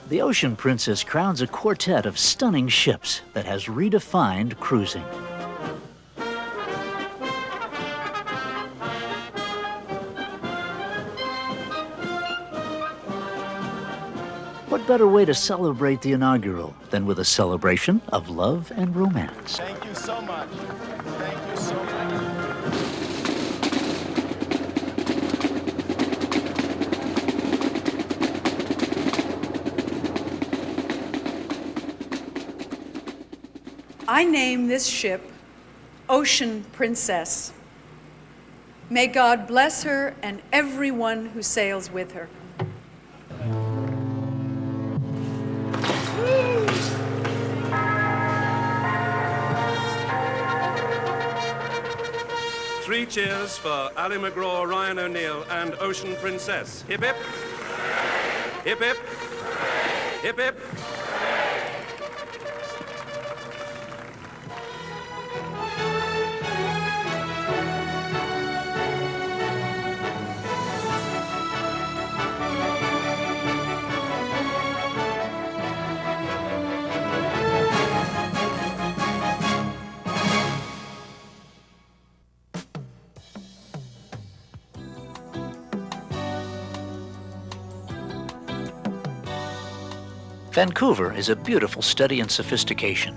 The Ocean Princess crowns a quartet of stunning ships that has redefined cruising. What better way to celebrate the inaugural than with a celebration of love and romance? Thank you so much. Thank you so much. I name this ship Ocean Princess. May God bless her and everyone who sails with her. Three cheers for Ali McGraw, Ryan O'Neill, and Ocean Princess. Hip hip. Hip hip. Hip hip. Vancouver is a beautiful study in sophistication.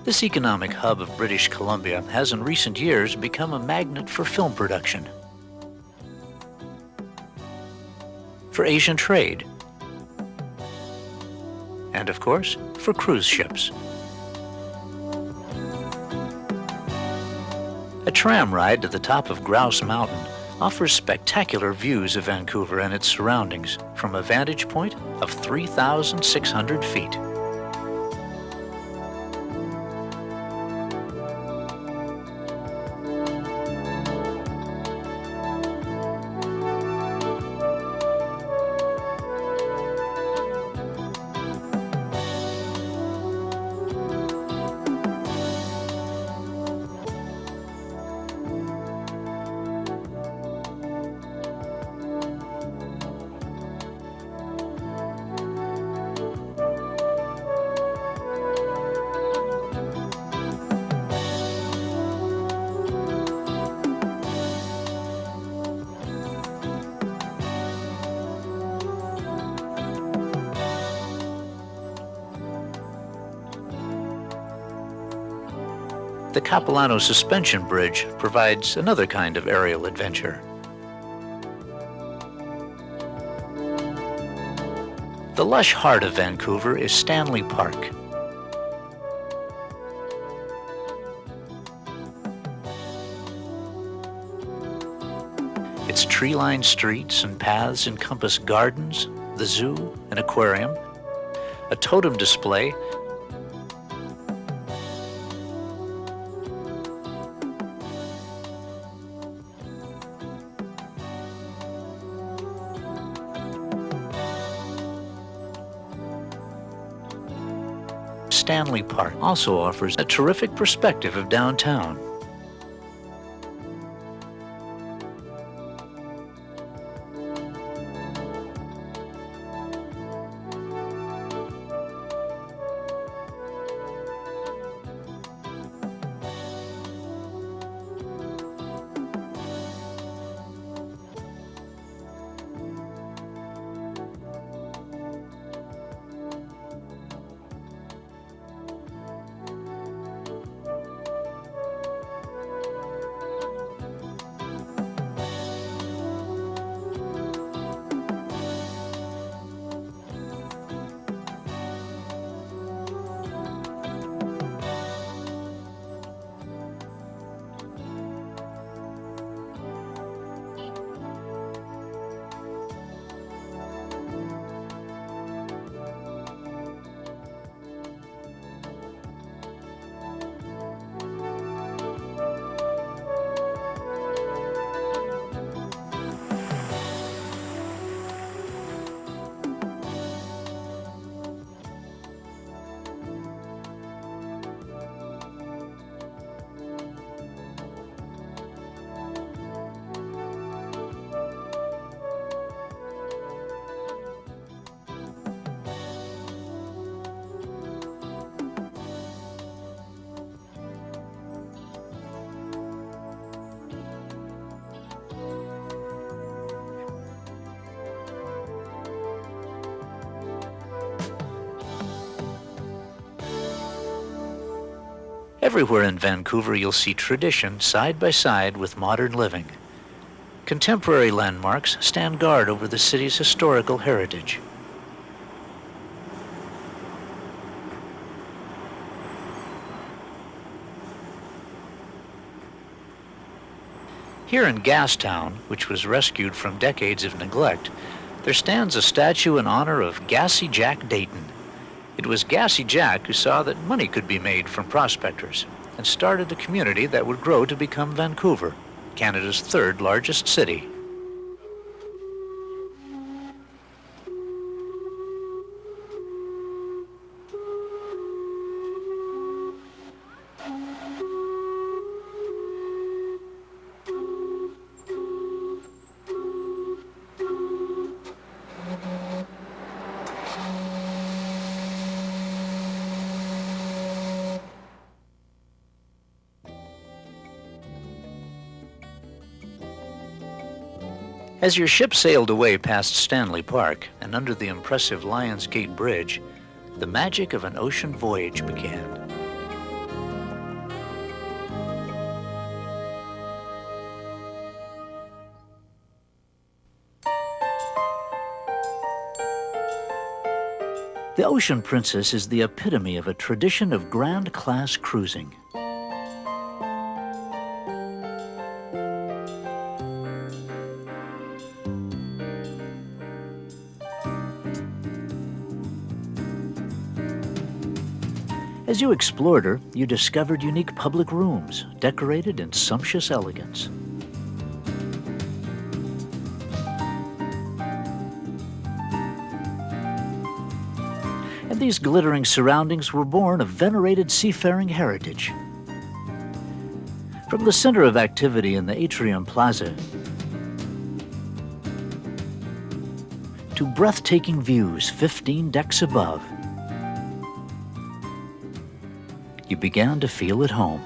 This economic hub of British Columbia has in recent years become a magnet for film production, for Asian trade, and of course, for cruise ships. A tram ride to the top of Grouse Mountain offers spectacular views of Vancouver and its surroundings from a vantage point of 3,600 feet. The Capilano Suspension Bridge provides another kind of aerial adventure. The lush heart of Vancouver is Stanley Park. Its tree-lined streets and paths encompass gardens, the zoo, an aquarium, a totem display, Stanley Park also offers a terrific perspective of downtown. Everywhere in Vancouver, you'll see tradition side by side with modern living. Contemporary landmarks stand guard over the city's historical heritage. Here in Gastown, which was rescued from decades of neglect, there stands a statue in honor of Gassy Jack Dayton. It was Gassy Jack who saw that money could be made from prospectors and started a community that would grow to become Vancouver, Canada's third largest city. As your ship sailed away past Stanley Park and under the impressive Lions Gate Bridge, the magic of an ocean voyage began. The Ocean Princess is the epitome of a tradition of grand-class cruising. As you explored her, you discovered unique public rooms, decorated in sumptuous elegance. And these glittering surroundings were born of venerated seafaring heritage. From the center of activity in the Atrium Plaza to breathtaking views 15 decks above, you began to feel at home.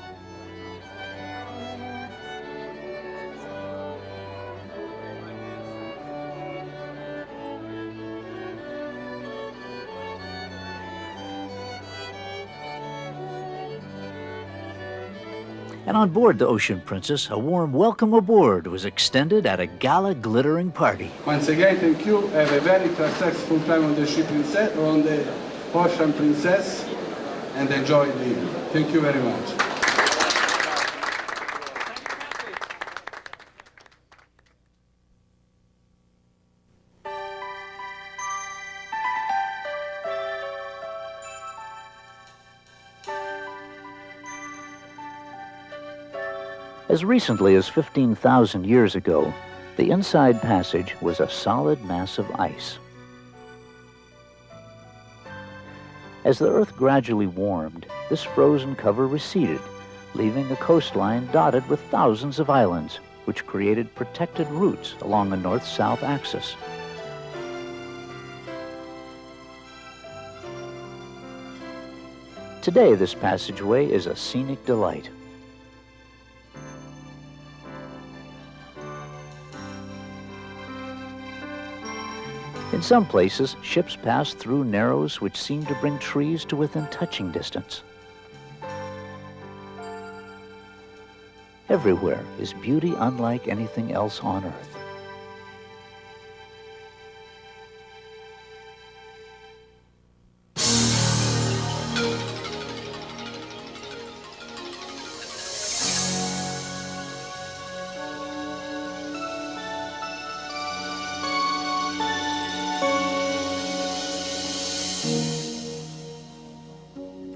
And on board the Ocean Princess, a warm welcome aboard was extended at a gala glittering party. Once again, thank you. Have a very successful time on the ship Princess, on the Ocean Princess, and enjoy the evening. Thank you very much. As recently as 15,000 years ago, the inside passage was a solid mass of ice. As the Earth gradually warmed, this frozen cover receded, leaving a coastline dotted with thousands of islands, which created protected routes along the north-south axis. Today, this passageway is a scenic delight. In some places, ships pass through narrows which seem to bring trees to within touching distance. Everywhere is beauty unlike anything else on Earth.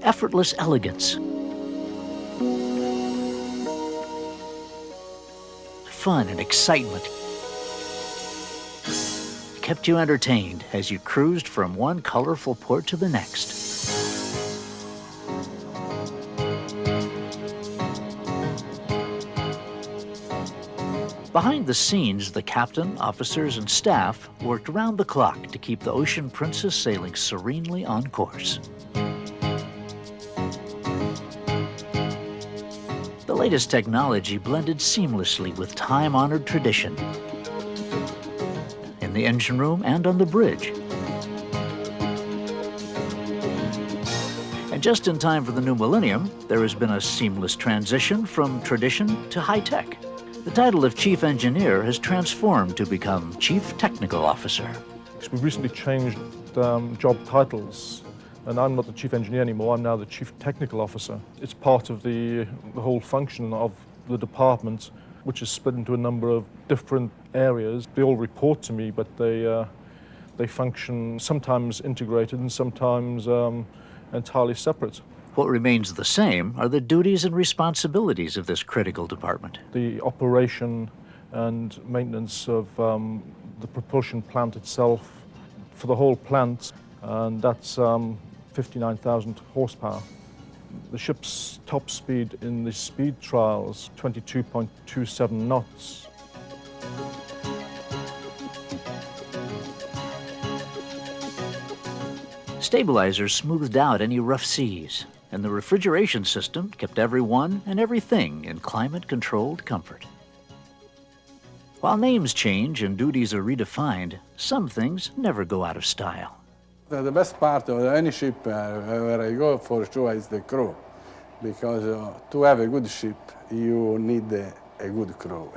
Effortless elegance, fun and excitement kept you entertained as you cruised from one colorful port to the next. Behind the scenes, the captain, officers, and staff worked round the clock to keep the Ocean Princess sailing serenely on course. The latest technology blended seamlessly with time-honored tradition in the engine room and on the bridge. And just in time for the new millennium, there has been a seamless transition from tradition to high-tech. The title of Chief Engineer has transformed to become Chief Technical Officer. We recently changed job titles, and I'm not the Chief Engineer anymore, I'm now the Chief Technical Officer. It's part of the whole function of the department, which is split into a number of different areas. They all report to me, but they function sometimes integrated and sometimes entirely separate. What remains the same are the duties and responsibilities of this critical department. The operation and maintenance of the propulsion plant itself for the whole plant, and that's 59,000 horsepower. The ship's top speed in the speed trials, 22.27 knots. Stabilizers smoothed out any rough seas, and the refrigeration system kept everyone and everything in climate-controlled comfort. While names change and duties are redefined, some things never go out of style. The best part of any ship where I go for sure is the crew, because to have a good ship, you need a good crew,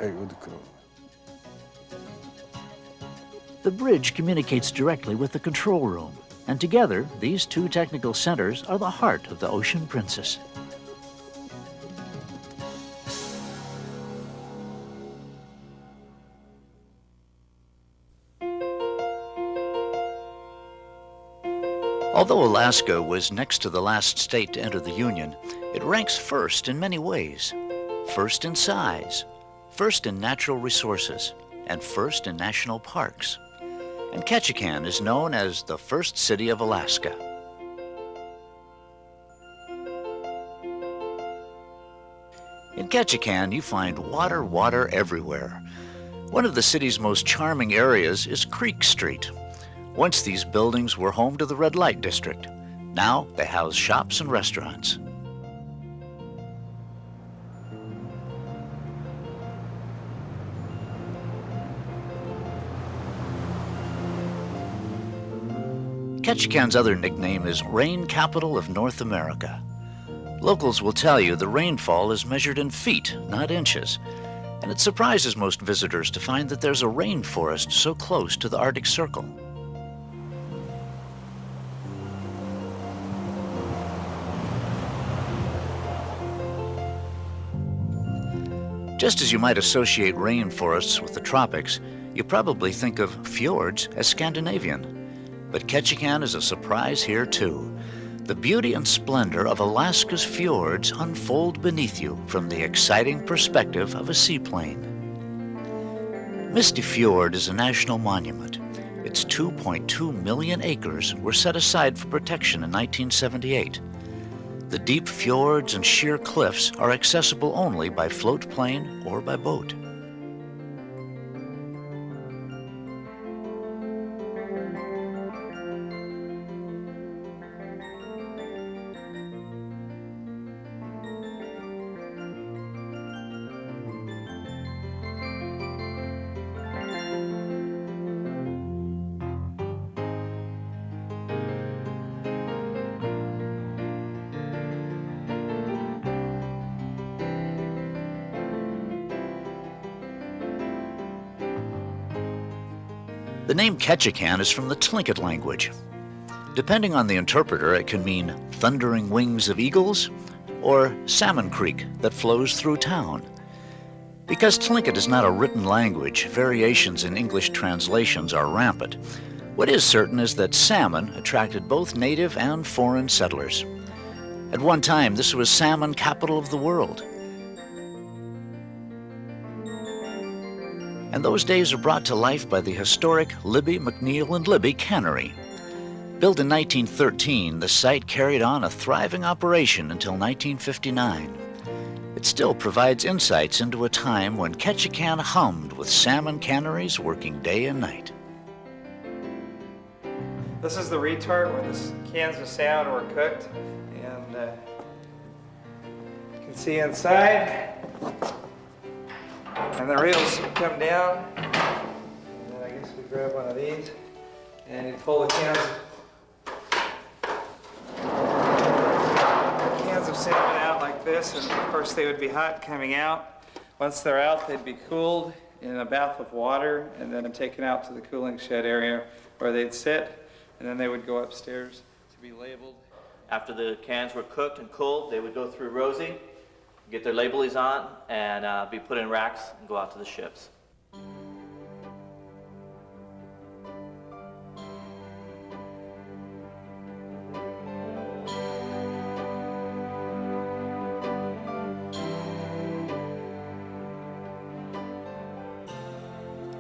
The bridge communicates directly with the control room, and together, these two technical centers are the heart of the Ocean Princess. Although Alaska was next to the last state to enter the Union, it ranks first in many ways. First in size, first in natural resources, and first in national parks. And Ketchikan is known as the first city of Alaska. In Ketchikan, you find water everywhere. One of the city's most charming areas is Creek Street. Once these buildings were home to the Red Light District. Now they house shops and restaurants. Ketchikan's other nickname is Rain Capital of North America. Locals will tell you the rainfall is measured in feet, not inches, and it surprises most visitors to find that there's a rainforest so close to the Arctic Circle. Just as you might associate rainforests with the tropics, you probably think of fjords as Scandinavian. But Ketchikan is a surprise here too. The beauty and splendor of Alaska's fjords unfold beneath you from the exciting perspective of a seaplane. Misty Fjord is a national monument. Its 2.2 million acres were set aside for protection in 1978. The deep fjords and sheer cliffs are accessible only by float plane or by boat. The name Ketchikan is from the Tlingit language. Depending on the interpreter, it can mean thundering wings of eagles or salmon creek that flows through town. Because Tlingit is not a written language, variations in English translations are rampant. What is certain is that salmon attracted both native and foreign settlers. At one time, this was salmon capital of the world. And those days are brought to life by the historic Libby, McNeil, and Libby Cannery. Built in 1913, the site carried on a thriving operation until 1959. It still provides insights into a time when Ketchikan hummed with salmon canneries working day and night. This is the retort where the cans of salmon were cooked, and you can see inside. And the reels come down, and then I guess we grab one of these, and you pull the cans. salmon out like this, and of course they would be hot coming out. Once they're out, they'd be cooled in a bath of water and then taken out to the cooling shed area where they'd sit, and then they would go upstairs to be labeled. After the cans were cooked and cooled, they would go through Rosie, get their labelies on, and be put in racks and go out to the ships.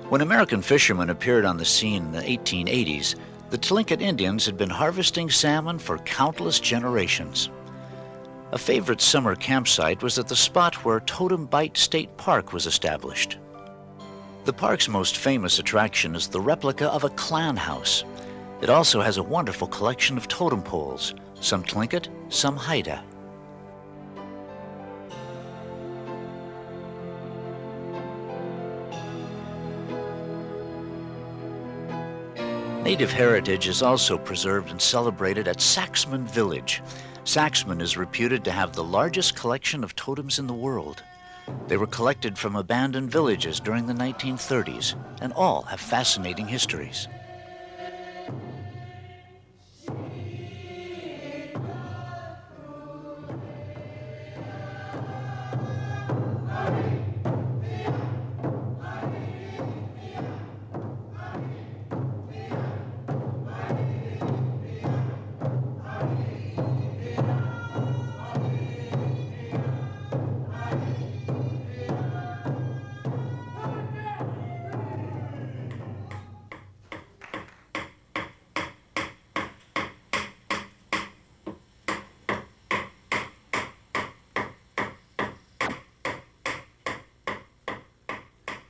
When American fishermen appeared on the scene in the 1880s, the Tlingit Indians had been harvesting salmon for countless generations. A favorite summer campsite was at the spot where Totem Bight State Park was established. The park's most famous attraction is the replica of a clan house. It also has a wonderful collection of totem poles, some Tlingit, some Haida. Native heritage is also preserved and celebrated at Saxman Village. Saxman is reputed to have the largest collection of totems in the world. They were collected from abandoned villages during the 1930s, and all have fascinating histories.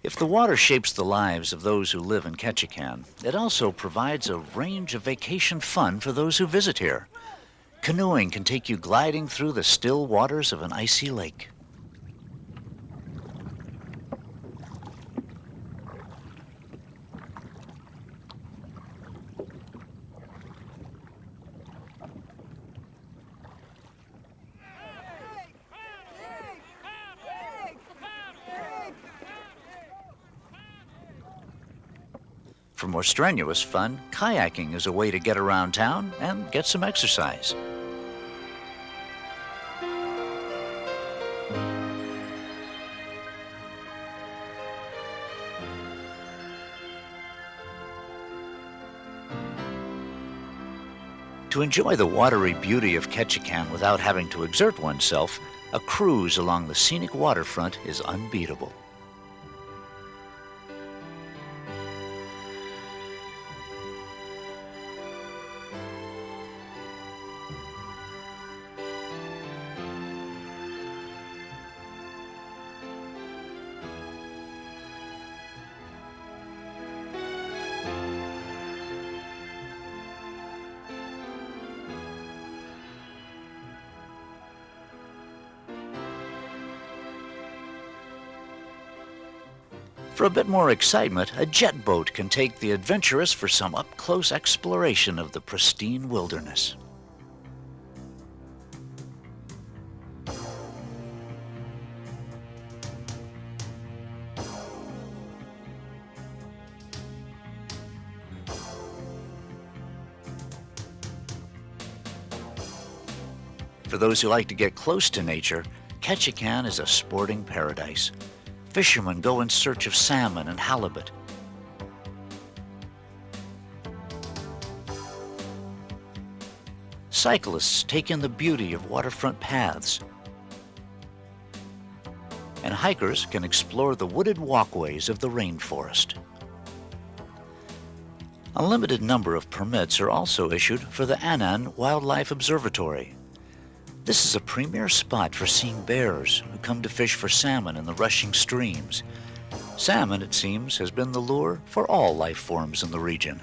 If the water shapes the lives of those who live in Ketchikan, it also provides a range of vacation fun for those who visit here. Canoeing can take you gliding through the still waters of an icy lake. For more strenuous fun, kayaking is a way to get around town and get some exercise. To enjoy the watery beauty of Ketchikan without having to exert oneself, a cruise along the scenic waterfront is unbeatable. For a bit more excitement, a jet boat can take the adventurous for some up-close exploration of the pristine wilderness. For those who like to get close to nature, Ketchikan is a sporting paradise. Fishermen go in search of salmon and halibut. Cyclists take in the beauty of waterfront paths. And hikers can explore the wooded walkways of the rainforest. A limited number of permits are also issued for the Annan Wildlife Observatory. This is a premier spot for seeing bears who come to fish for salmon in the rushing streams. Salmon, it seems, has been the lure for all life forms in the region.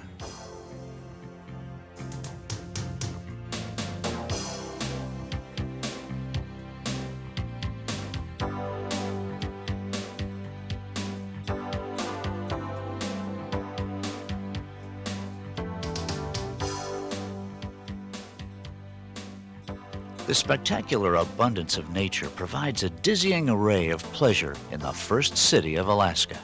The spectacular abundance of nature provides a dizzying array of pleasure in the first city of Alaska.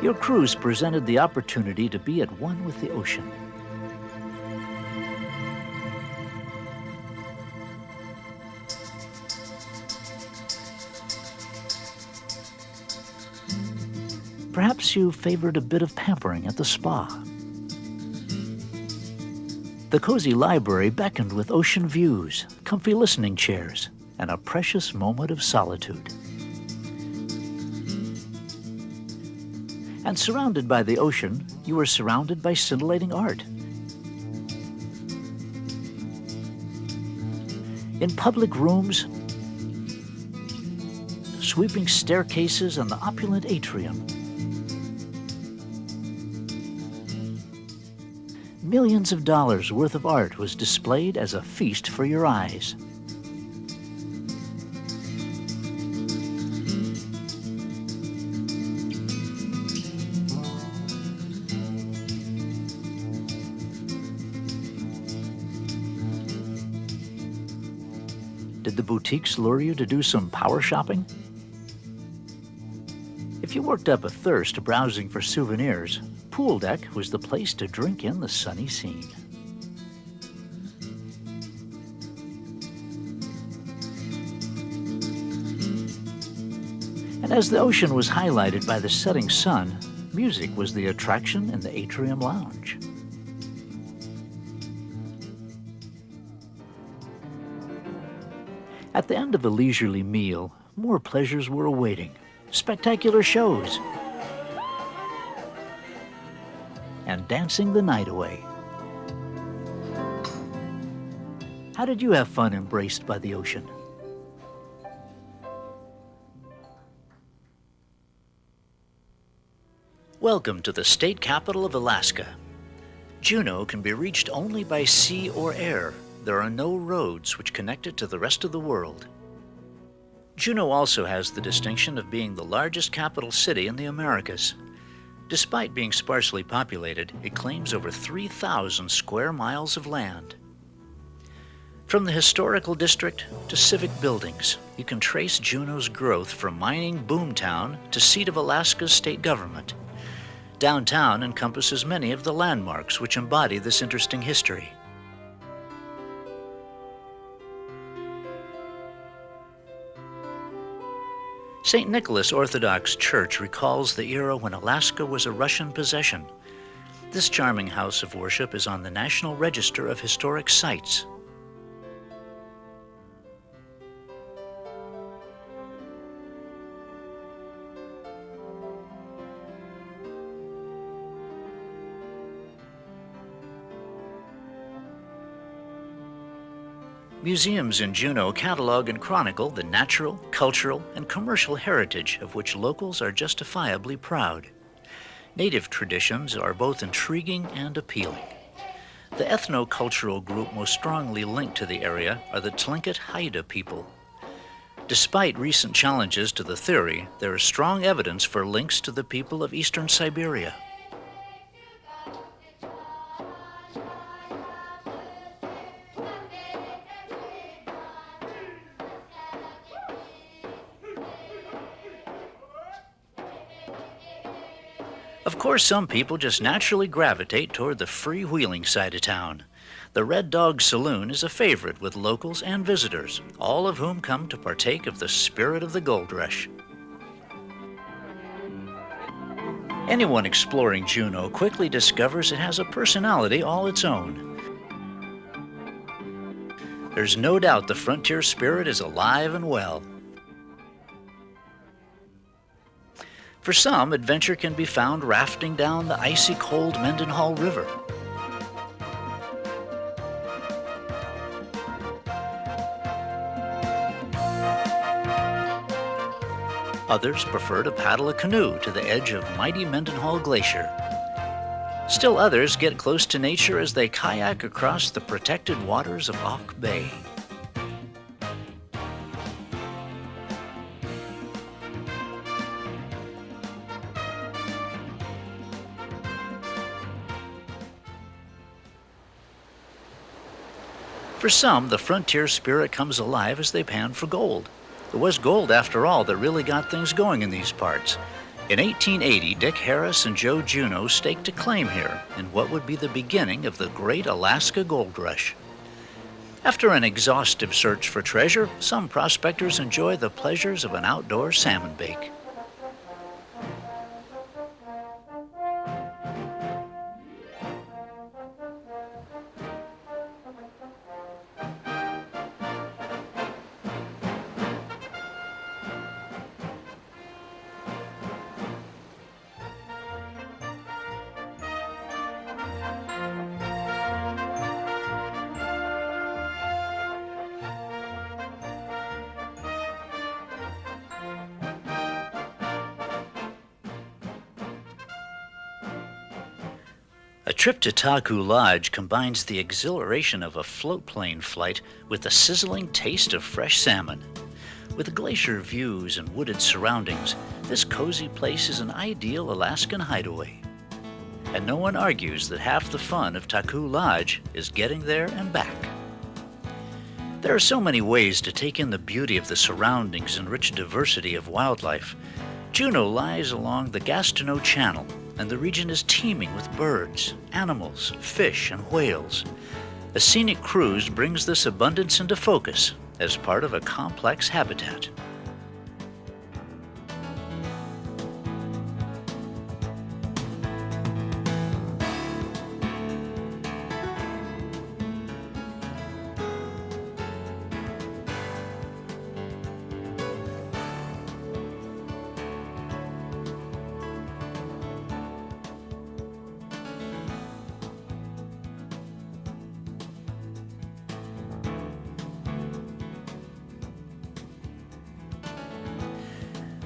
Your cruise presented the opportunity to be at one with the ocean. Perhaps you favored a bit of pampering at the spa. The cozy library beckoned with ocean views, comfy listening chairs, and a precious moment of solitude. And surrounded by the ocean, you were surrounded by scintillating art. In public rooms, sweeping staircases, and the opulent atrium, millions of dollars worth of art was displayed as a feast for your eyes. Did the boutiques lure you to do some power shopping? If you worked up a thirst browsing for souvenirs, Pool Deck was the place to drink in the sunny scene. And as the ocean was highlighted by the setting sun, music was the attraction in the atrium lounge. At the end of a leisurely meal, more pleasures were awaiting. Spectacular shows, and dancing the night away. How did you have fun embraced by the ocean? Welcome to the state capital of Alaska. Juneau can be reached only by sea or air. There are no roads which connect it to the rest of the world. Juneau also has the distinction of being the largest capital city in the Americas. Despite being sparsely populated, it claims over 3,000 square miles of land. From the historical district to civic buildings, you can trace Juneau's growth from mining boomtown to seat of Alaska's state government. Downtown encompasses many of the landmarks which embody this interesting history. St. Nicholas Orthodox Church recalls the era when Alaska was a Russian possession. This charming house of worship is on the National Register of Historic Sites. Museums in Juneau catalog and chronicle the natural, cultural, and commercial heritage of which locals are justifiably proud. Native traditions are both intriguing and appealing. The ethno-cultural group most strongly linked to the area are the Tlingit Haida people. Despite recent challenges to the theory, there is strong evidence for links to the people of eastern Siberia. Of course, some people just naturally gravitate toward the freewheeling side of town. The Red Dog Saloon is a favorite with locals and visitors, all of whom come to partake of the spirit of the gold rush. Anyone exploring Juneau quickly discovers it has a personality all its own. There's no doubt the frontier spirit is alive and well. For some, adventure can be found rafting down the icy cold Mendenhall River, Others prefer to paddle a canoe to the edge of mighty Mendenhall Glacier. Still others get close to nature as they kayak across the protected waters of Auk Bay. For some, the frontier spirit comes alive as they pan for gold. It was gold, after all, that really got things going in these parts. In 1880, Dick Harris and Joe Juneau staked a claim here in what would be the beginning of the Great Alaska Gold Rush. After an exhaustive search for treasure, some prospectors enjoy the pleasures of an outdoor salmon bake. A trip to Taku Lodge combines the exhilaration of a float plane flight with the sizzling taste of fresh salmon. With glacier views and wooded surroundings, this cozy place is an ideal Alaskan hideaway. And no one argues that half the fun of Taku Lodge is getting there and back. There are so many ways to take in the beauty of the surroundings and rich diversity of wildlife. Juneau lies along the Gastineau Channel, and the region is teeming with birds, animals, fish, and whales. A scenic cruise brings this abundance into focus as part of a complex habitat.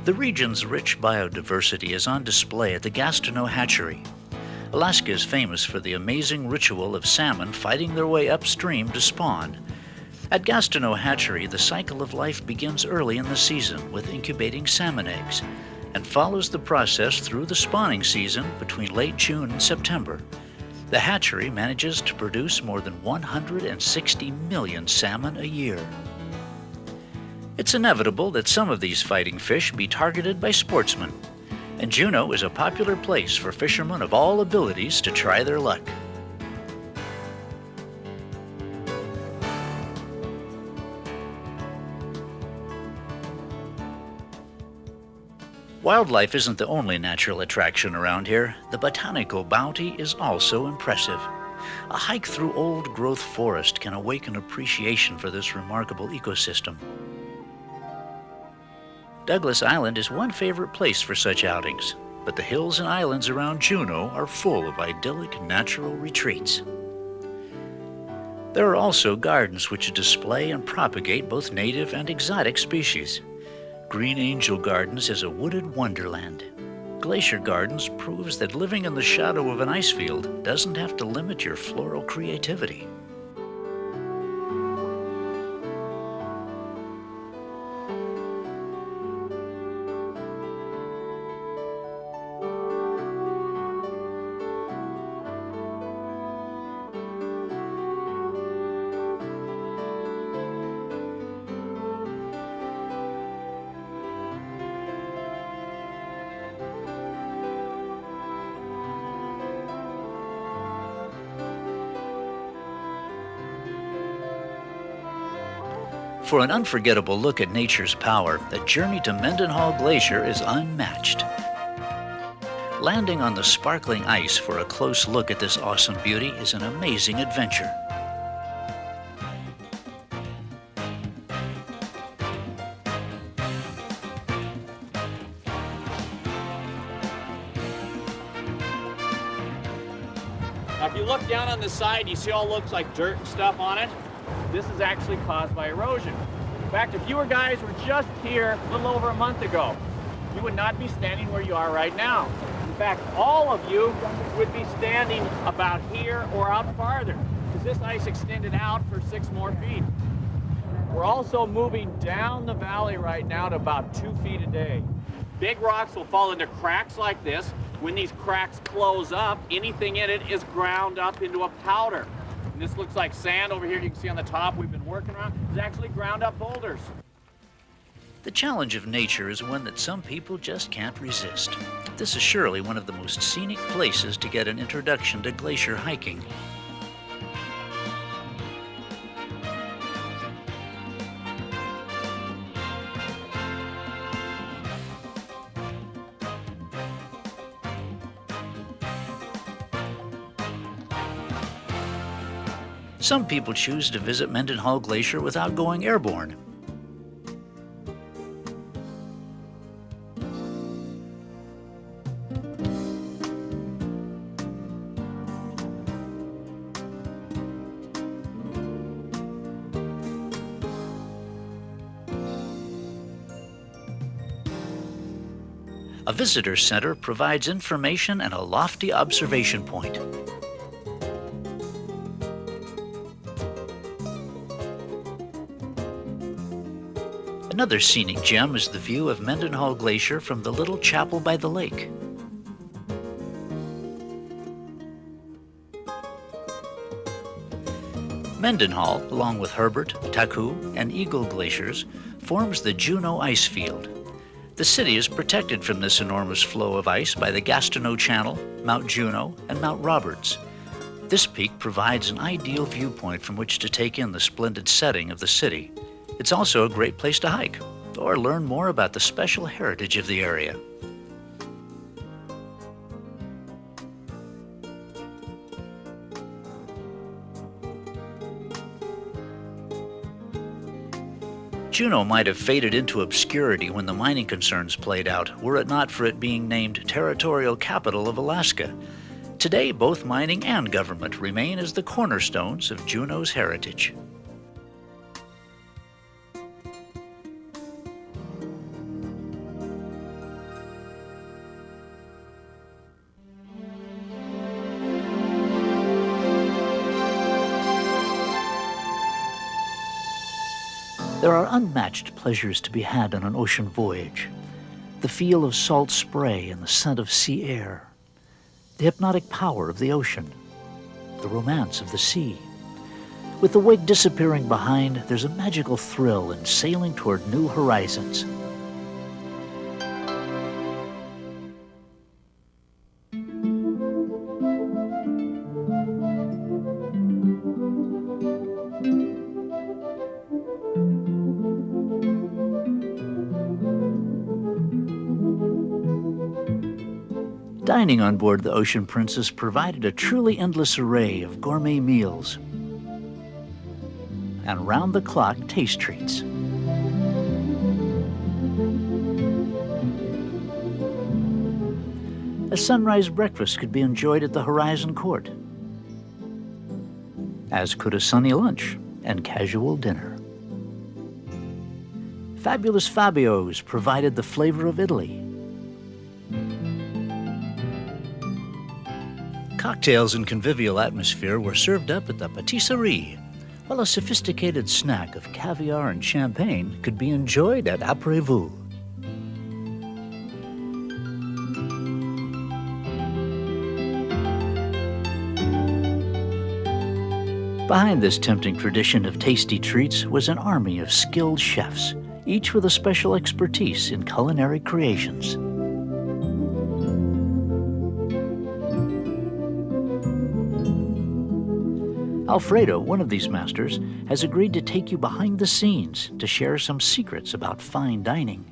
The region's rich biodiversity is on display at the Gastineau Hatchery. Alaska is famous for the amazing ritual of salmon fighting their way upstream to spawn. At Gastineau Hatchery, the cycle of life begins early in the season with incubating salmon eggs and follows the process through the spawning season between late June and September. The hatchery manages to produce more than 160 million salmon a year. It's inevitable that some of these fighting fish be targeted by sportsmen, and Juneau is a popular place for fishermen of all abilities to try their luck. Wildlife isn't the only natural attraction around here. The botanical bounty is also impressive. A hike through old-growth forest can awaken appreciation for this remarkable ecosystem. Douglas Island is one favorite place for such outings, but the hills and islands around Juneau are full of idyllic natural retreats. There are also gardens which display and propagate both native and exotic species. Green Angel Gardens is a wooded wonderland. Glacier Gardens proves that living in the shadow of an ice field doesn't have to limit your floral creativity. For an unforgettable look at nature's power, the journey to Mendenhall Glacier is unmatched. Landing on the sparkling ice for a close look at this awesome beauty is an amazing adventure. Now, if you look down on the side, you see all looks like dirt and stuff on it. This is actually caused by erosion. In fact, a few guys were just here a little over a month ago. you would not be standing where you are right now. In fact, all of you would be standing about here or out farther, because this ice extended out for 6 more feet. We're also moving down the valley right now to about 2 feet a day. Big rocks will fall into cracks like this. When these cracks close up, anything in it is ground up into a powder. And this looks like sand over here. You can see on the top we've been working around. It's actually ground up boulders. The challenge of nature is one that some people just can't resist. This is surely one of the most scenic places to get an introduction to glacier hiking. Some people choose to visit Mendenhall Glacier without going airborne. A visitor center provides information and a lofty observation point. Another scenic gem is the view of Mendenhall Glacier from the little chapel by the lake. Mendenhall, along with Herbert, Taku, and Eagle glaciers, forms the Juneau ice field. The city is protected from this enormous flow of ice by the Gastineau Channel, Mount Juneau, and Mount Roberts. This peak provides an ideal viewpoint from which to take in the splendid setting of the city. It's also a great place to hike or learn more about the special heritage of the area. Juneau might have faded into obscurity when the mining concerns played out, were it not for it being named territorial capital of Alaska. Today, both mining and government remain as the cornerstones of Juneau's heritage. There are unmatched pleasures to be had on an ocean voyage. The feel of salt spray and the scent of sea air. The hypnotic power of the ocean. The romance of the sea. With the wake disappearing behind, there's a magical thrill in sailing toward new horizons. Dining on board the Ocean Princess provided a truly endless array of gourmet meals and round-the-clock taste treats. A sunrise breakfast could be enjoyed at the Horizon Court, as could a sunny lunch and casual dinner. Fabulous Fabio's provided the flavor of Italy. Cocktails and convivial atmosphere were served up at the patisserie, while a sophisticated snack of caviar and champagne could be enjoyed at après-vous. Behind this tempting tradition of tasty treats was an army of skilled chefs, each with a special expertise in culinary creations. Alfredo, one of these masters, has agreed to take you behind the scenes to share some secrets about fine dining.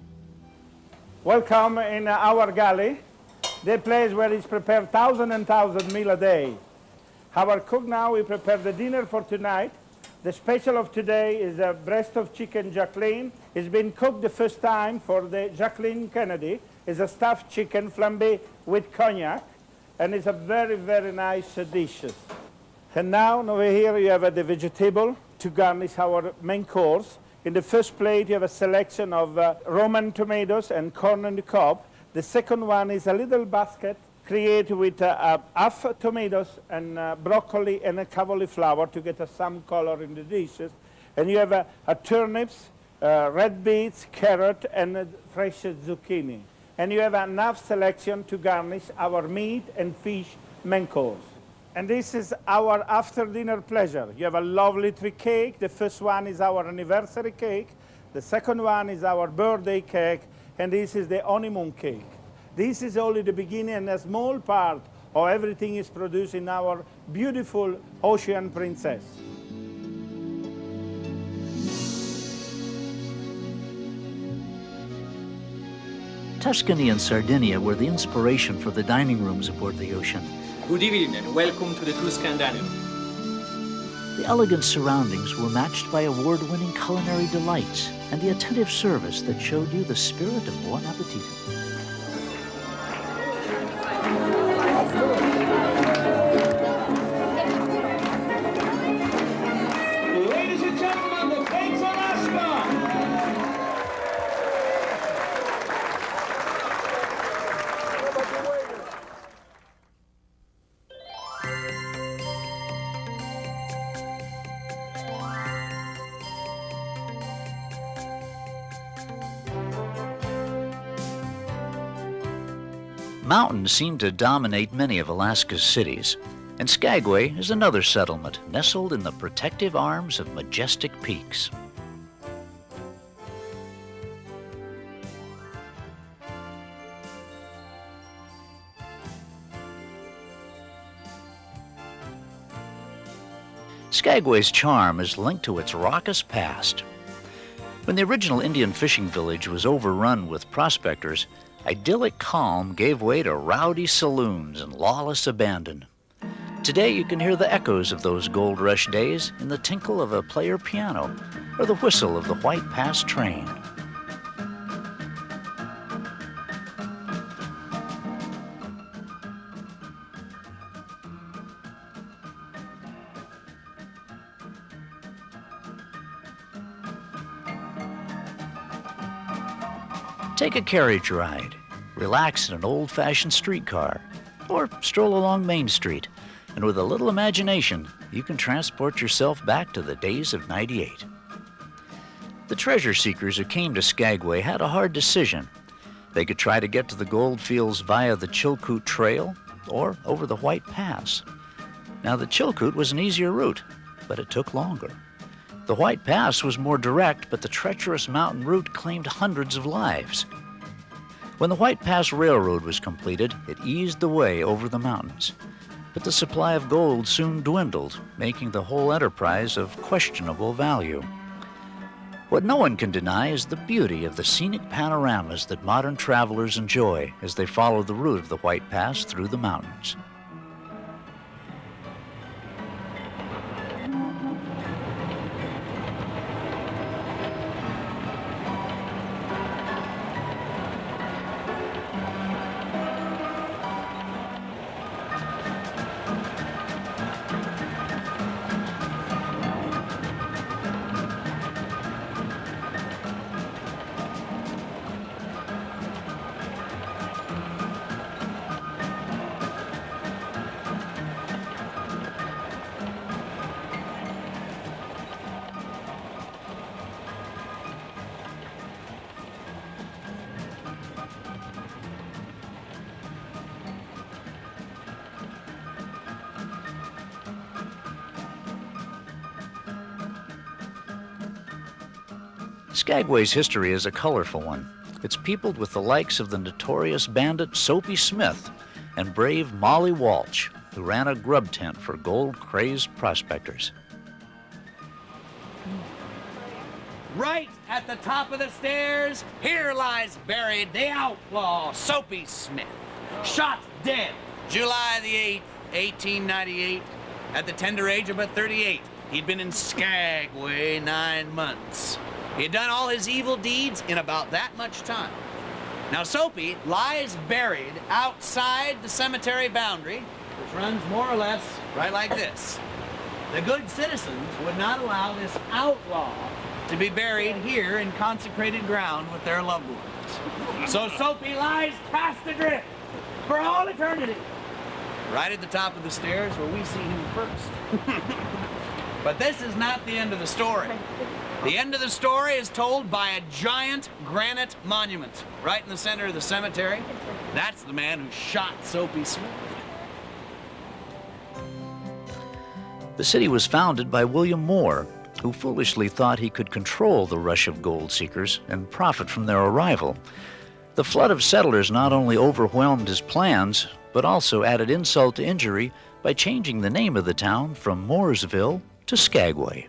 Welcome in our galley, the place where it's prepared thousands and thousands meals a day. Our cook now, we prepare the dinner for tonight. The special of today is a breast of chicken Jacqueline. It's been cooked the first time for the Jacqueline Kennedy. It's a stuffed chicken flambé with cognac, and it's a very, very nice dish. And now, over here, you have the vegetable to garnish our main course. In the first plate, you have a selection of Roman tomatoes and corn on the cob. The second one is a little basket created with half tomatoes and broccoli and a cauliflower to get some color in the dishes. And you have turnips, red beets, carrot, and fresh zucchini. And you have enough selection to garnish our meat and fish main course. And this is our after-dinner pleasure. You have a lovely tree cake. The first one is our anniversary cake. The second one is our birthday cake. And this is the honeymoon cake. This is only the beginning and a small part of everything is produced in our beautiful Ocean Princess. Tuscany and Sardinia were the inspiration for the dining rooms aboard the Ocean. Good evening and welcome to the Tuscan dining room. The elegant surroundings were matched by award-winning culinary delights and the attentive service that showed you the spirit of buon appetito. Ladies and gentlemen, the Fates Alaska! Mountains seem to dominate many of Alaska's cities, and Skagway is another settlement nestled in the protective arms of majestic peaks. Skagway's charm is linked to its raucous past. When the original Indian fishing village was overrun with prospectors, idyllic calm gave way to rowdy saloons and lawless abandon. Today you can hear the echoes of those gold rush days in the tinkle of a player piano or the whistle of the White Pass train. Take a carriage ride, relax in an old-fashioned streetcar, or stroll along Main Street, and with a little imagination, you can transport yourself back to the days of '98. The treasure seekers who came to Skagway had a hard decision. They could try to get to the gold fields via the Chilkoot Trail or over the White Pass. Now, the Chilkoot was an easier route, but it took longer. The White Pass was more direct, but the treacherous mountain route claimed hundreds of lives. When the White Pass Railroad was completed, it eased the way over the mountains. But the supply of gold soon dwindled, making the whole enterprise of questionable value. What no one can deny is the beauty of the scenic panoramas that modern travelers enjoy as they follow the route of the White Pass through the mountains. Skagway's history is a colorful one. It's peopled with the likes of the notorious bandit Soapy Smith and brave Molly Walsh, who ran a grub tent for gold-crazed prospectors. Right at the top of the stairs, here lies buried the outlaw Soapy Smith, shot dead July the 8th, 1898, at the tender age of but 38. He'd been in Skagway 9 months. He had done all his evil deeds in about that much time. Now, Soapy lies buried outside the cemetery boundary, which runs more or less right like this. The good citizens would not allow this outlaw to be buried here in consecrated ground with their loved ones. So Soapy lies cast adrift for all eternity, right at the top of the stairs where we see him first. But this is not the end of the story. The end of the story is told by a giant granite monument right in the center of the cemetery. That's the man who shot Soapy Smith. The city was founded by William Moore, who foolishly thought he could control the rush of gold seekers and profit from their arrival. The flood of settlers not only overwhelmed his plans, but also added insult to injury by changing the name of the town from Mooresville to Skagway.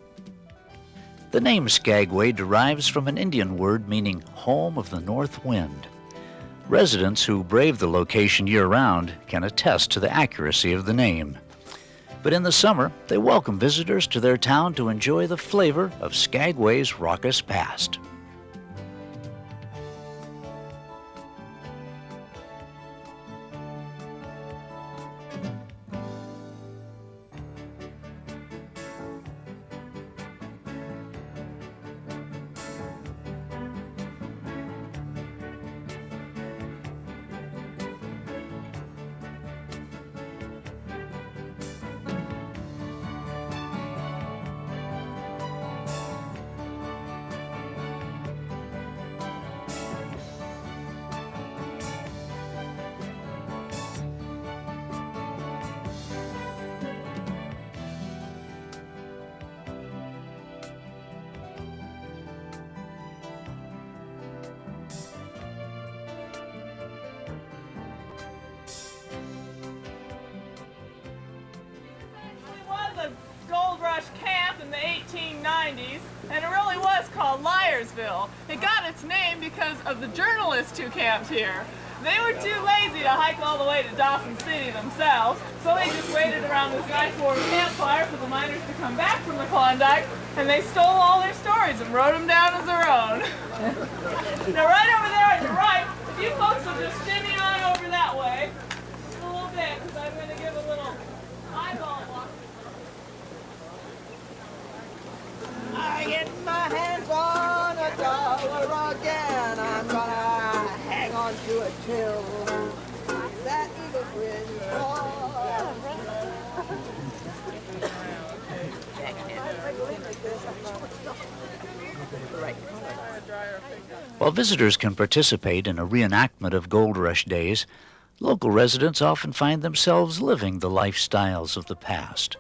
The name Skagway derives from an Indian word meaning home of the north wind. Residents who brave the location year-round can attest to the accuracy of the name. But in the summer, they welcome visitors to their town to enjoy the flavor of Skagway's raucous past. Gold Rush camp in the 1890s, and it really was called Liarsville. It got its name because of the journalists who camped here. They were too lazy to hike all the way to Dawson City themselves, so they just waited around this nice warm campfire for the miners to come back from the Klondike, and they stole all their stories and wrote them down as their own. Now right over there on your right, if you folks will just shimmy on over that way, just a little bit, because I'm going to give a little eyeball walk. I get my hands on a dollar again. I'm gonna hang on to it till that eagle bridge falls. While visitors can participate in a reenactment of Gold Rush days, local residents often find themselves living the lifestyles of the past.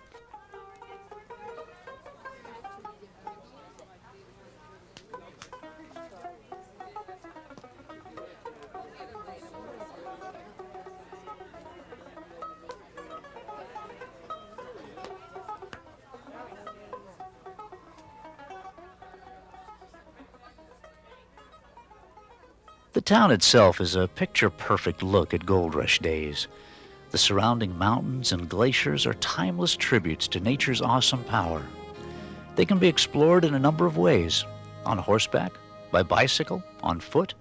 The town itself is a picture-perfect look at Gold Rush days. The surrounding mountains and glaciers are timeless tributes to nature's awesome power. They can be explored in a number of ways: on horseback, by bicycle, on foot,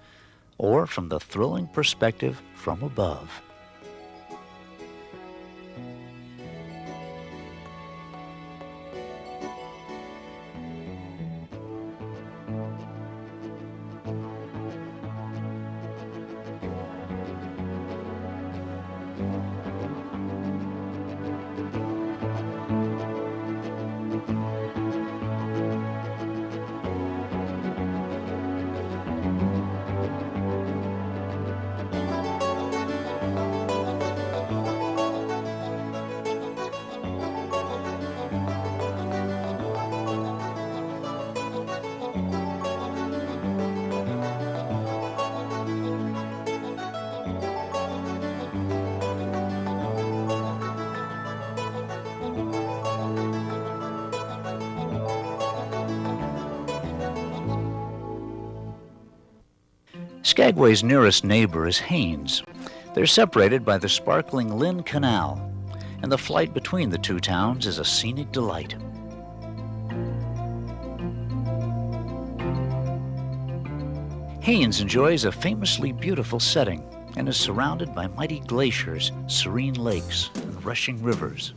or from the thrilling perspective from above. Skagway's nearest neighbor is Haines. They're separated by the sparkling Lynn Canal, and the flight between the two towns is a scenic delight. Haines enjoys a famously beautiful setting and is surrounded by mighty glaciers, serene lakes, and rushing rivers.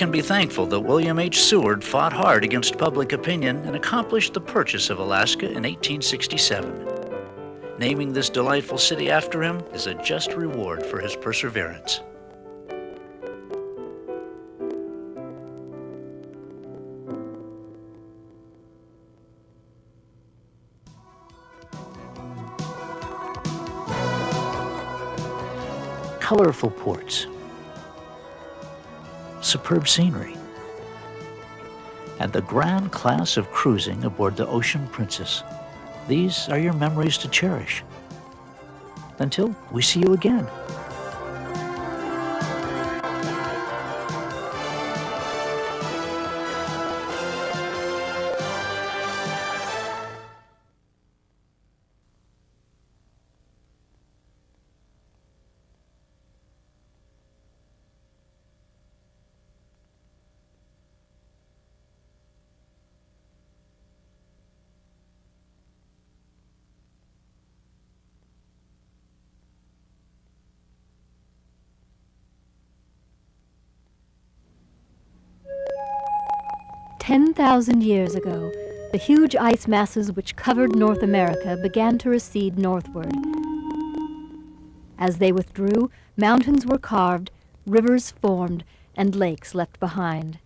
can be thankful that William H. Seward fought hard against public opinion and accomplished the purchase of Alaska in 1867. Naming this delightful city after him is a just reward for his perseverance. Colorful ports, superb scenery, and the grand class of cruising aboard the Ocean Princess. These are your memories to cherish. Until we see you again. "10,000 years ago, the huge ice masses which covered North America began to recede northward. As they withdrew, mountains were carved, rivers formed, and lakes left behind.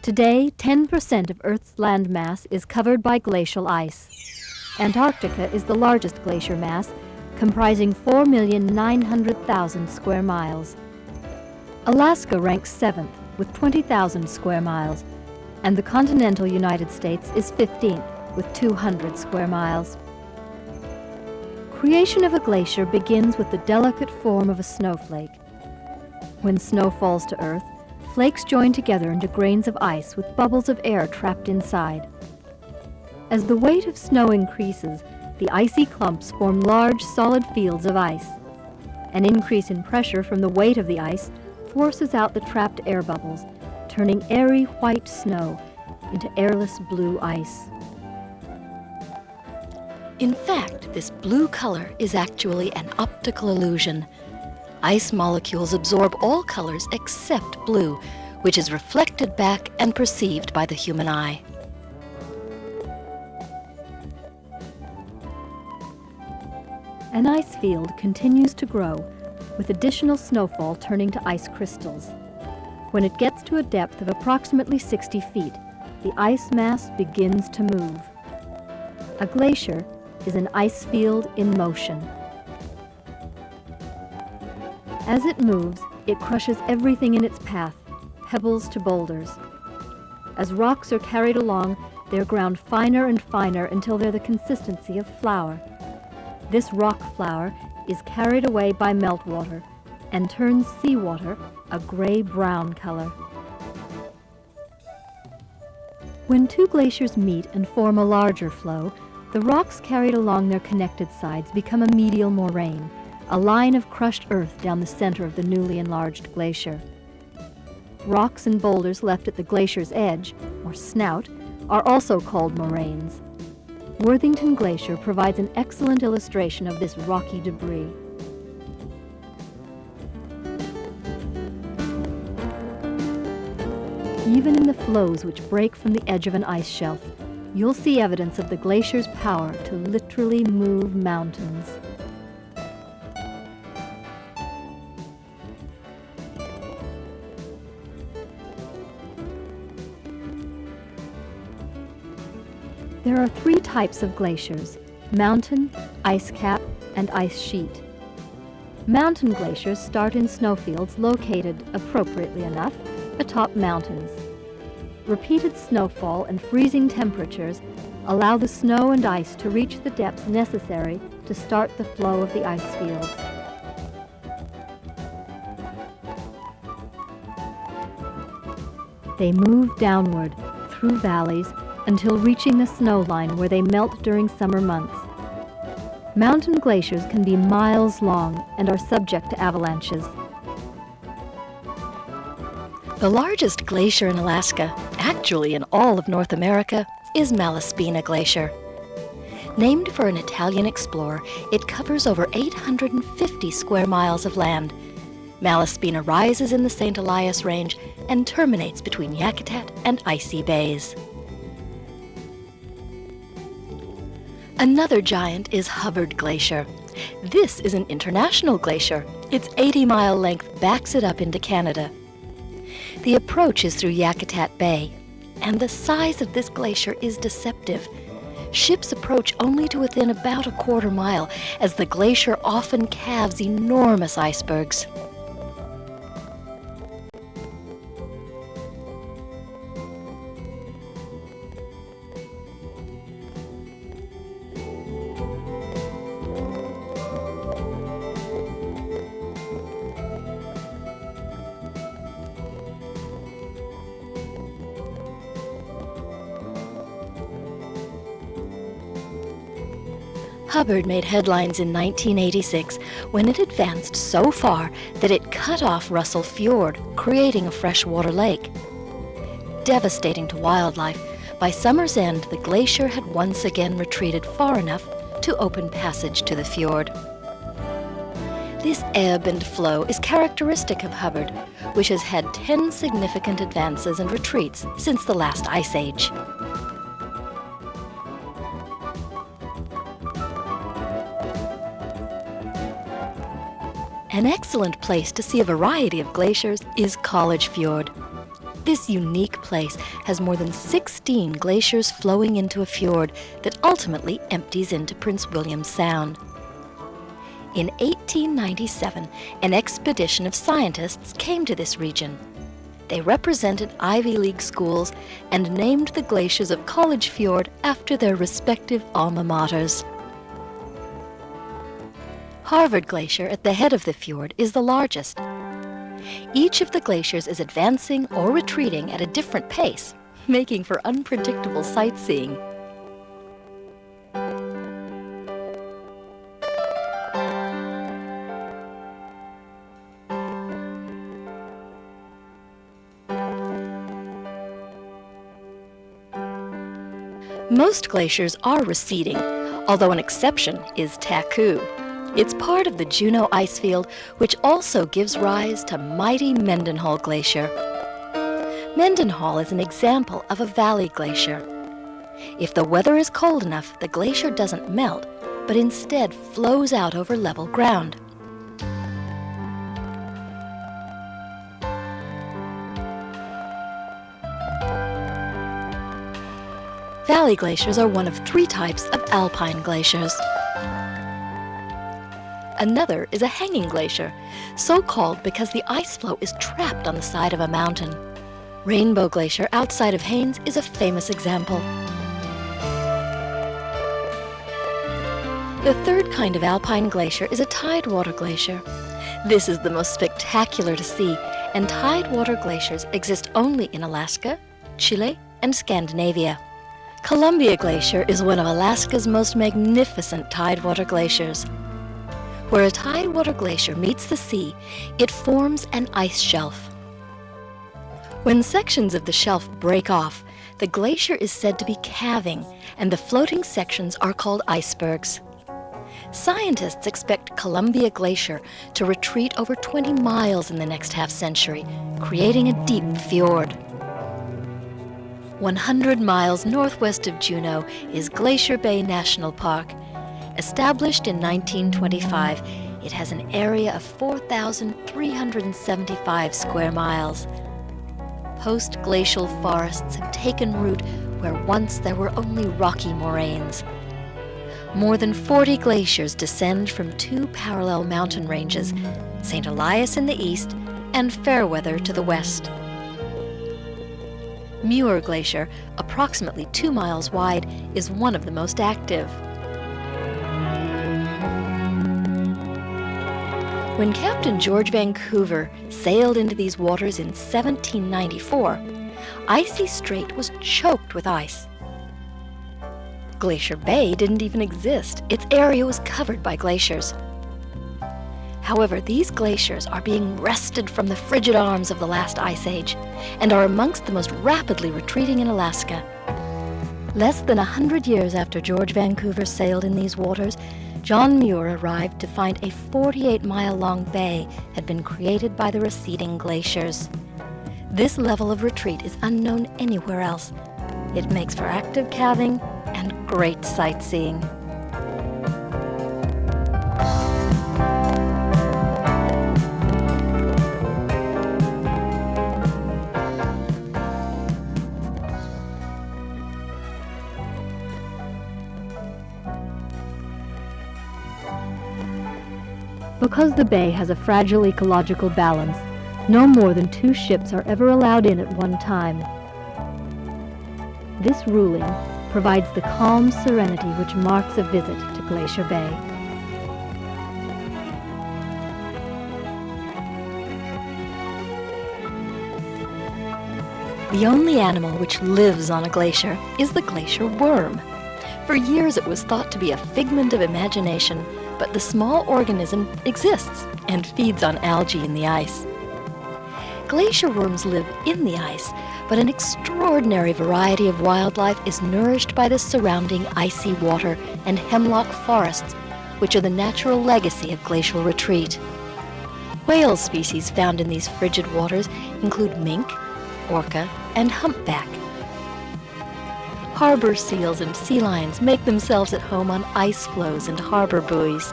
Today, 10% of Earth's landmass is covered by glacial ice. Antarctica is the largest glacier mass, comprising 4,900,000 square miles. Alaska ranks 7th with 20,000 square miles, and the continental United States is 15th with 200 square miles. Creation of a glacier begins with the delicate form of a snowflake. When snow falls to Earth, flakes join together into grains of ice with bubbles of air trapped inside. As the weight of snow increases, the icy clumps form large, solid fields of ice. An increase in pressure from the weight of the ice forces out the trapped air bubbles, turning airy white snow into airless blue ice. In fact, this blue color is actually an optical illusion. Ice molecules absorb all colors except blue, which is reflected back and perceived by the human eye. An ice field continues to grow, with additional snowfall turning to ice crystals. When it gets to a depth of approximately 60 feet, the ice mass begins to move. A glacier is an ice field in motion. As it moves, it crushes everything in its path, pebbles to boulders. As rocks are carried along, they're ground finer and finer until they're the consistency of flour. This rock flour is carried away by meltwater and turns seawater a gray-brown color. When two glaciers meet and form a larger flow, the rocks carried along their connected sides become a medial moraine, a line of crushed earth down the center of the newly enlarged glacier. Rocks and boulders left at the glacier's edge, or snout, are also called moraines. Worthington Glacier provides an excellent illustration of this rocky debris. Even in the flows which break from the edge of an ice shelf, you'll see evidence of the glacier's power to literally move mountains. There are three types of glaciers: mountain, ice cap, and ice sheet. Mountain glaciers start in snowfields located, appropriately enough, atop mountains. Repeated snowfall and freezing temperatures allow the snow and ice to reach the depths necessary to start the flow of the ice fields. They move downward through valleys until reaching the snow line where they melt during summer months. Mountain glaciers can be miles long and are subject to avalanches. The largest glacier in Alaska, actually in all of North America, is Malaspina Glacier. Named for an Italian explorer, it covers over 850 square miles of land. Malaspina rises in the St. Elias Range and terminates between Yakutat and Icy Bays. Another giant is Hubbard Glacier. This is an international glacier. Its 80-mile length backs it up into Canada. The approach is through Yakutat Bay, and the size of this glacier is deceptive. Ships approach only to within about a quarter mile, as the glacier often calves enormous icebergs. Hubbard made headlines in 1986 when it advanced so far that it cut off Russell Fjord, creating a freshwater lake. Devastating to wildlife, by summer's end the glacier had once again retreated far enough to open passage to the fjord. This ebb and flow is characteristic of Hubbard, which has had 10 significant advances and retreats since the last ice age. An excellent place to see a variety of glaciers is College Fjord. This unique place has more than 16 glaciers flowing into a fjord that ultimately empties into Prince William Sound. In 1897, an expedition of scientists came to this region. They represented Ivy League schools and named the glaciers of College Fjord after their respective alma maters. Harvard Glacier at the head of the fjord is the largest. Each of the glaciers is advancing or retreating at a different pace, making for unpredictable sightseeing. Most glaciers are receding, although an exception is Taku. It's part of the Juneau icefield, which also gives rise to mighty Mendenhall Glacier. Mendenhall is an example of a valley glacier. If the weather is cold enough, the glacier doesn't melt, but instead flows out over level ground. Valley glaciers are one of 3 types of alpine glaciers. Another is a hanging glacier, so called because the ice flow is trapped on the side of a mountain. Rainbow Glacier outside of Haines is a famous example. The third kind of alpine glacier is a tidewater glacier. This is the most spectacular to see, and tidewater glaciers exist only in Alaska, Chile, and Scandinavia. Columbia Glacier is one of Alaska's most magnificent tidewater glaciers. Where a tidewater glacier meets the sea, it forms an ice shelf. When sections of the shelf break off, the glacier is said to be calving, and the floating sections are called icebergs. Scientists expect Columbia Glacier to retreat over 20 miles in the next half-century, creating a deep fjord. 100 miles northwest of Juneau is Glacier Bay National Park. Established in 1925, it has an area of 4,375 square miles. Post-glacial forests have taken root where once there were only rocky moraines. More than 40 glaciers descend from 2 parallel mountain ranges, St. Elias in the east and Fairweather to the west. Muir Glacier, approximately 2 miles wide, is one of the most active. When Captain George Vancouver sailed into these waters in 1794, Icy Strait was choked with ice. Glacier Bay didn't even exist. Its area was covered by glaciers. However, these glaciers are being wrested from the frigid arms of the last ice age and are amongst the most rapidly retreating in Alaska. Less than 100 years after George Vancouver sailed in these waters, John Muir arrived to find a 48-mile-long bay had been created by the receding glaciers. This level of retreat is unknown anywhere else. It makes for active calving and great sightseeing. Because the bay has a fragile ecological balance, no more than 2 ships are ever allowed in at one time. This ruling provides the calm serenity which marks a visit to Glacier Bay. The only animal which lives on a glacier is the glacier worm. For years it was thought to be a figment of imagination, but the small organism exists and feeds on algae in the ice. Glacier worms live in the ice, but an extraordinary variety of wildlife is nourished by the surrounding icy water and hemlock forests, which are the natural legacy of glacial retreat. Whale species found in these frigid waters include mink, orca, and humpback. Harbor seals and sea lions make themselves at home on ice floes and harbor buoys.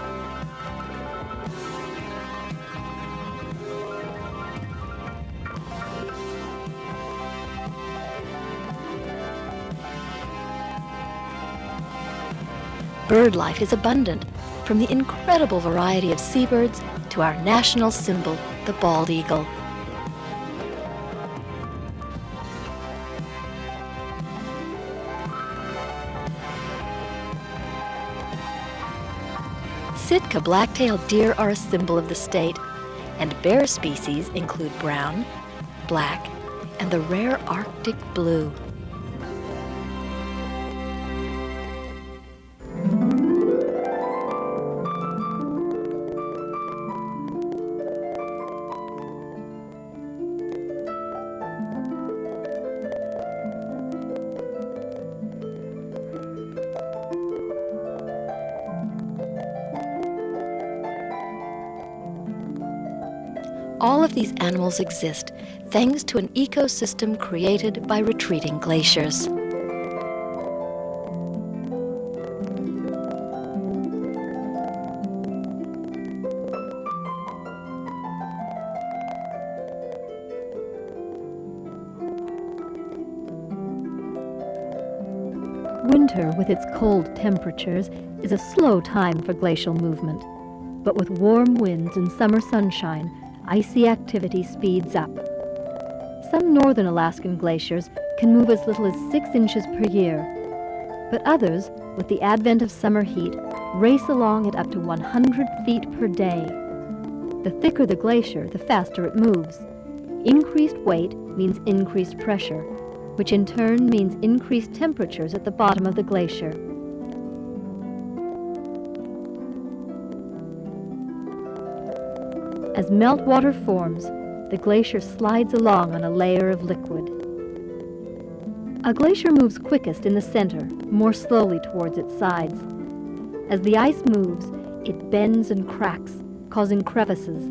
Bird life is abundant, from the incredible variety of seabirds to our national symbol, the bald eagle. Sitka black-tailed deer are a symbol of the state, and bear species include brown, black, and the rare Arctic blue. All of these animals exist thanks to an ecosystem created by retreating glaciers. Winter, with its cold temperatures, is a slow time for glacial movement. But with warm winds and summer sunshine, icy activity speeds up. Some northern Alaskan glaciers can move as little as 6 inches per year, but others, with the advent of summer heat, race along at up to 100 feet per day. The thicker the glacier, the faster it moves. Increased weight means increased pressure, which in turn means increased temperatures at the bottom of the glacier. As meltwater forms, the glacier slides along on a layer of liquid. A glacier moves quickest in the center, more slowly towards its sides. As the ice moves, it bends and cracks, causing crevices.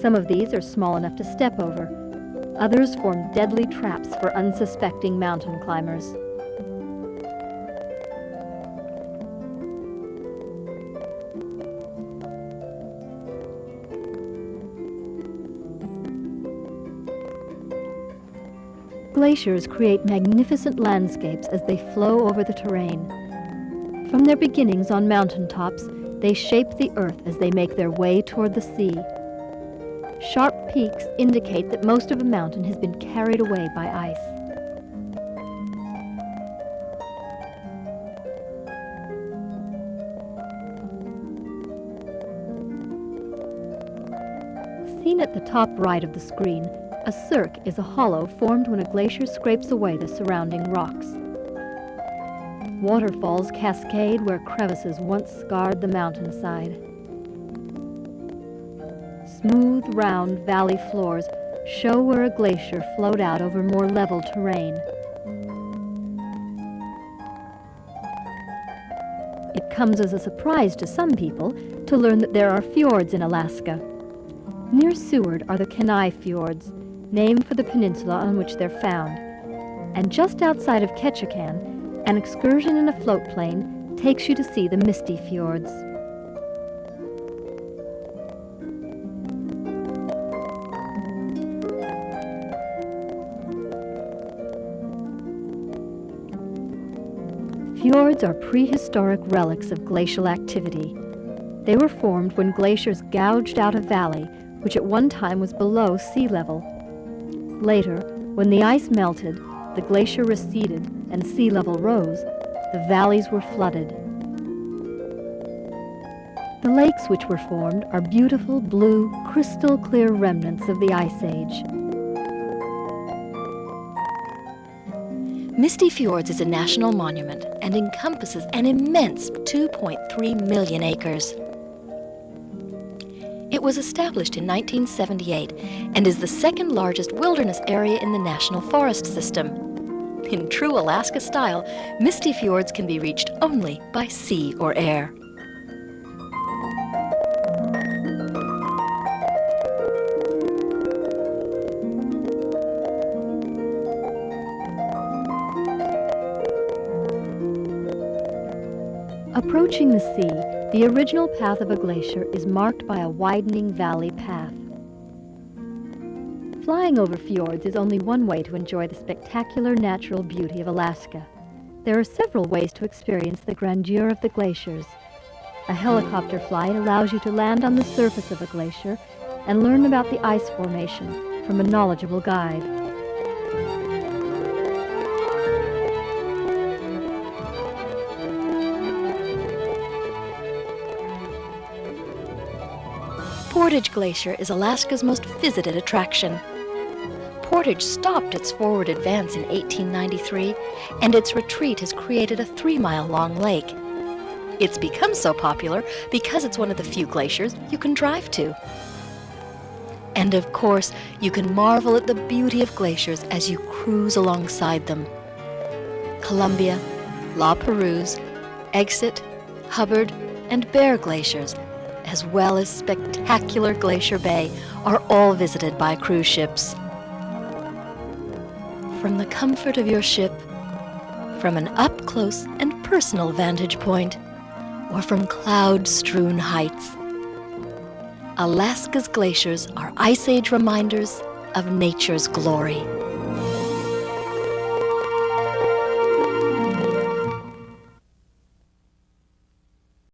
Some of these are small enough to step over. Others form deadly traps for unsuspecting mountain climbers. Glaciers create magnificent landscapes as they flow over the terrain. From their beginnings on mountaintops, they shape the earth as they make their way toward the sea. Sharp peaks indicate that most of a mountain has been carried away by ice. Seen at the top right of the screen, a cirque is a hollow formed when a glacier scrapes away the surrounding rocks. Waterfalls cascade where crevices once scarred the mountainside. smooth, round valley floors show where a glacier flowed out over more level terrain. It comes as a surprise to some people to learn that there are fjords in Alaska. Near Seward are the Kenai Fjords, named for the peninsula on which they're found. And just outside of Ketchikan, an excursion in a floatplane takes you to see the Misty Fjords. Fjords are prehistoric relics of glacial activity. They were formed when glaciers gouged out a valley, which at one time was below sea level. Later, when the ice melted, the glacier receded and sea level rose, the valleys were flooded. The lakes which were formed are beautiful, blue, crystal-clear remnants of the Ice Age. Misty Fjords is a national monument and encompasses an immense 2.3 million acres. It was established in 1978 and is the second largest wilderness area in the National Forest System. In true Alaska style, Misty Fjords can be reached only by sea or air. Approaching the sea, the original path of a glacier is marked by a widening valley path. Flying over fjords is only one way to enjoy the spectacular natural beauty of Alaska. There are several ways to experience the grandeur of the glaciers. A helicopter flight allows you to land on the surface of a glacier and learn about the ice formation from a knowledgeable guide. Portage Glacier is Alaska's most visited attraction. Portage stopped its forward advance in 1893, and its retreat has created a 3-mile-long lake. It's become so popular because it's one of the few glaciers you can drive to. And of course, you can marvel at the beauty of glaciers as you cruise alongside them. Columbia, La Perouse, Exit, Hubbard, and Bear glaciers, as well as spectacular Glacier Bay, are all visited by cruise ships. From the comfort of your ship, from an up-close and personal vantage point, or from cloud-strewn heights, Alaska's glaciers are Ice Age reminders of nature's glory.